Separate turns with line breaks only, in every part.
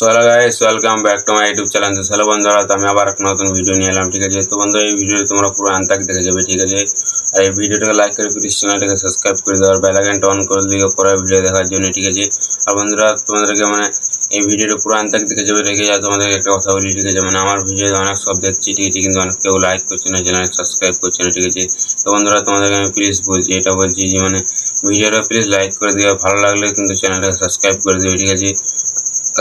So hello guys, welcome back to my YouTube channel. তো hello বন্ধুরা, তো আমি আবার একটা নতুন ভিডিও নিয়ে এলাম, ঠিক আছে। তো বন্ধুরা, এই ভিডিওতে তোমরা পুরো আনতাক দেখে যাবে, ঠিক আছে। আর এই ভিডিওটাকে লাইক করে প্লিজ চ্যানেলটাকে সাবস্ক্রাইব করে দেওয়ার বেল আইকনটা অন করে দিও পরের ভিডিও দেখার জন্য, ঠিক আছে। আর বন্ধুরা, তোমাদেরকে এই ভিডিওটা পুরো আনতাক দেখে যাবে, রেখে যায় তোমাদেরকে একটা কথা বলি, ঠিক আছে। আমার ভিডিওতে অনেক সব দেখছি, ঠিক আছে, কিন্তু অনেক কেউ লাইক করছে না, চ্যানেল সাবস্ক্রাইব করছে না, ঠিক আছে। তো বন্ধুরা, তোমাদেরকে আমি প্লিজ বলছি, এটা বলছি যে ভিডিওটা প্লিজ লাইক করে দিও, ভালো লাগলে কিন্তু চ্যানেলটাকে সাবস্ক্রাইব করে দিও, ঠিক আছে।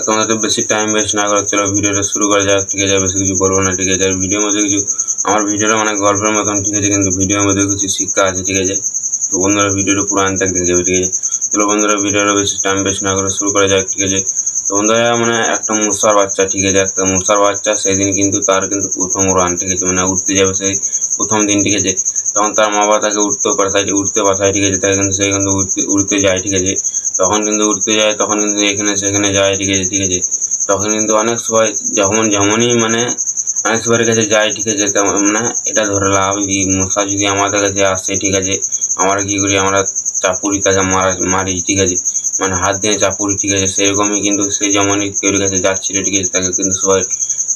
তোমাদের বেশি টাইম ওয়েস্ট না করে চলো ভিডিওটা শুরু করা যাক, ঠিক আছে। বেশি কিছু বলবো না, ঠিক আছে। আর ভিডিওর মধ্যে কিছু আমার ভিডিওটা গল্পের মতন, ঠিক আছে, কিন্তু ভিডিওর মধ্যে কিছু শিক্ষা আছে, ঠিক আছে। তো বন্ধুরা, ভিডিওটা পুরো আনতে দেখে যাবে, ঠিক আছে। চলো বন্ধুরা, ভিডিওটা বেশি টাইম ওয়েস্ট না করে শুরু করা যাক, ঠিক আছে। তো বন্ধুরা, একটা মূষার বাচ্চা, ঠিক আছে, একটা মূষার বাচ্চা সেদিন কিন্তু তার প্রথম রান, ঠিক আছে, উঠতে যাবে সেই প্রথম দিন, ঠিক আছে। তখন তার মা বাবা তাকে উঠতে পাঠায়, ঠিক আছে। তাই কিন্তু সে কিন্তু উঠতে যায়, ঠিক আছে। তখন কিন্তু উঠতে যায়, তখন কিন্তু এখানে সেখানে যায়, ঠিক আছে, ঠিক আছে। তখন কিন্তু অনেক সবাই যেমনই অনেক সবার কাছে যায়, ঠিক আছে। তেমন এটা ধরে লাভ, মশা যদি আমাদের কাছে আসে, ঠিক আছে, আমরা কী করি, আমরা চাপুরি তাকে মারি, ঠিক আছে, হাত দিয়ে চাপুরি, ঠিক আছে। সেরকমই কিন্তু সে যেমনই কেউ কাছে যাচ্ছিল, ঠিক আছে, তাকে কিন্তু সবাই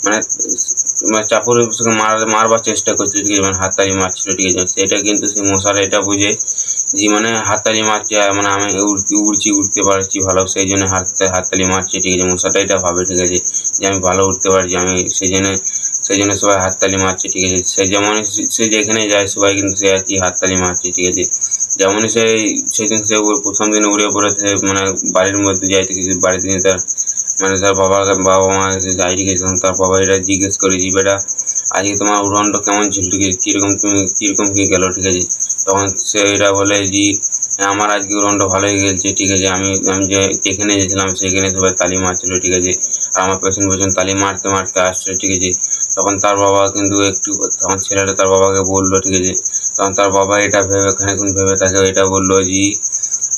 মানে চাপুরি মারবার চেষ্টা করছিল, ঠিক আছে, হাততালি মারছিল, ঠিক আছে। সেটা কিন্তু সেই মশারা এটা বুঝে যে হাততালি মারছে, আর আমি উঠতে পারছি ভালো, সেই জন্য হাততালি মারছে, ঠিক আছে। মশাটা এটা ভাবে, ঠিক আছে, যে আমি ভালো উঠতে পারছি, আমি সেই জন্য সবাই হাততালি মারছে, ঠিক আছে। সে যেখানে যায় সবাই কিন্তু সে আর কি হাততালি মারছে, ঠিক আছে। যেমনই সেদিন সে প্রথম দিন উড়ে পড়ে বাড়ির মধ্যে যায়, ঠিক আছে। বাড়িতে নিয়ে তার বাবা মা কাছে যায়, ঠিক আছে। তখন তার বাবা এটা জিজ্ঞেস করে যে বেটা, আজকে তোমার উড়নটা কেমন ছিল, ঠিক আছে, কীরকম কী গেল, ঠিক আছে। তখন সে এটা বলে যে আমার আজকে উড়নটা ভালোই গেছে, ঠিক আছে। আমি যেখানে গেছিলাম সেখানে সবাই তালি মারছিল, ঠিক আছে। আর আমার পেছন তালি মারতে মারতে আসছিল, ঠিক আছে। তখন তার বাবা কিন্তু তখন ছেলেটা তার বাবাকে বললো, ঠিক আছে। তখন তার বাবা এটা খানিকক্ষণ ভেবে তাকে এটা বললো যে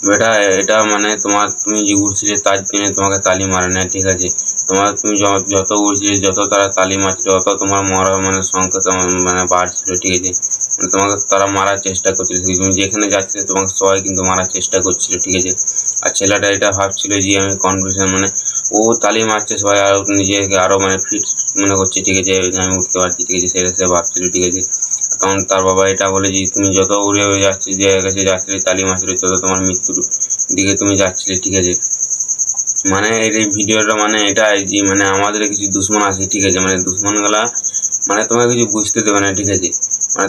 বেটা, এটা তুমি যে উঠছিলে তার জন্য তোমাকে তালি মারে না, ঠিক আছে। তুমি যত উঠছিলে, যত তারা তালি মারছিল, তত তোমার মরার সংখ্যা বাড়ছিল, ঠিক আছে। তোমাকে তারা মারার চেষ্টা করছিল, তুমি যেখানে যাচ্ছিলে তোমাকে সবাই কিন্তু মারার চেষ্টা করছিল, ঠিক আছে। আর ছেলেটা এটা ভাবছিল যে আমি কনফিউশন ও তালি মারছে, সবাই আরও নিজেকে আরও ফিট মনে করছে, ঠিক আছে, আমি উঠতে পারছি, ঠিক আছে, সেটা সে ভাবছিল, ঠিক আছে। তখন তার বাবা এটা বলে যে তুমি যত উড়ে যাচ্ছি, যে কাছে যাচ্ছিলে তালি মারছিলে, তত তোমার মৃত্যুর দিকে তুমি যাচ্ছিলে, ঠিক আছে। এই ভিডিওটা এটাই যে আমাদের কিছু দুশ্মন আছে, ঠিক আছে। দুশ্মনগুলা তোমাকে কিছু বুঝতে দেবে না, ঠিক আছে।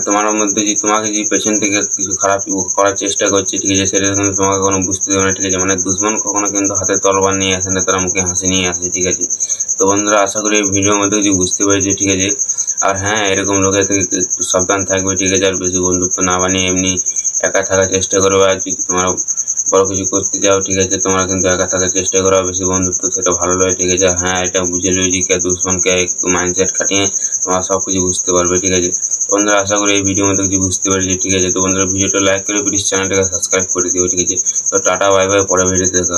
তোমার মধ্যে যে তোমাকে যে পেছন থেকে কিছু খারাপ করার চেষ্টা করছে, ঠিক আছে, সেটা কিন্তু তোমাকে কোনো বুঝতে দেবে না, ঠিক আছে। দুশ্মন কখনো কিন্তু হাতে তলবার নিয়ে আসে না, তারা মুখে হাসি নিয়ে আসে, ঠিক আছে। তো বন্ধুরা, আশা করি এই ভিডিওর মধ্যে কিছু বুঝতে পেরেছি, ঠিক আছে। আর হ্যাঁ, এরকম লোকের থেকে একটু সাবধান থাকবে, ঠিক আছে। আর বেশি বন্ধুত্ব না বানিয়ে এমনি একা থাকার চেষ্টা করবে। আর যদি তোমরা বড় কিছু করতে যাও, ঠিক আছে, তোমরা কিন্তু একা থাকার চেষ্টা করো। বেশি বন্ধুত্ব সেটা ভালো নয়, ঠিক আছে। হ্যাঁ, এটা বুঝে লজিকে দুশ্মনকে একটু মাইন্ডসেট খাটিয়ে তোমরা সব কিছু বুঝতে পারবে, ঠিক আছে। বন্ধুরা, আশা করি এই ভিডিওর মধ্যে কিছু বুঝতে পেরেছি, ঠিক আছে। তো বন্ধুরা, ভিডিওটা লাইক করে প্লিজ চ্যানেলটাকে সাবস্ক্রাইব করে দিও, ঠিক আছে। তো টাটা, বাই বাই, পরে ভিডিওতে দেখা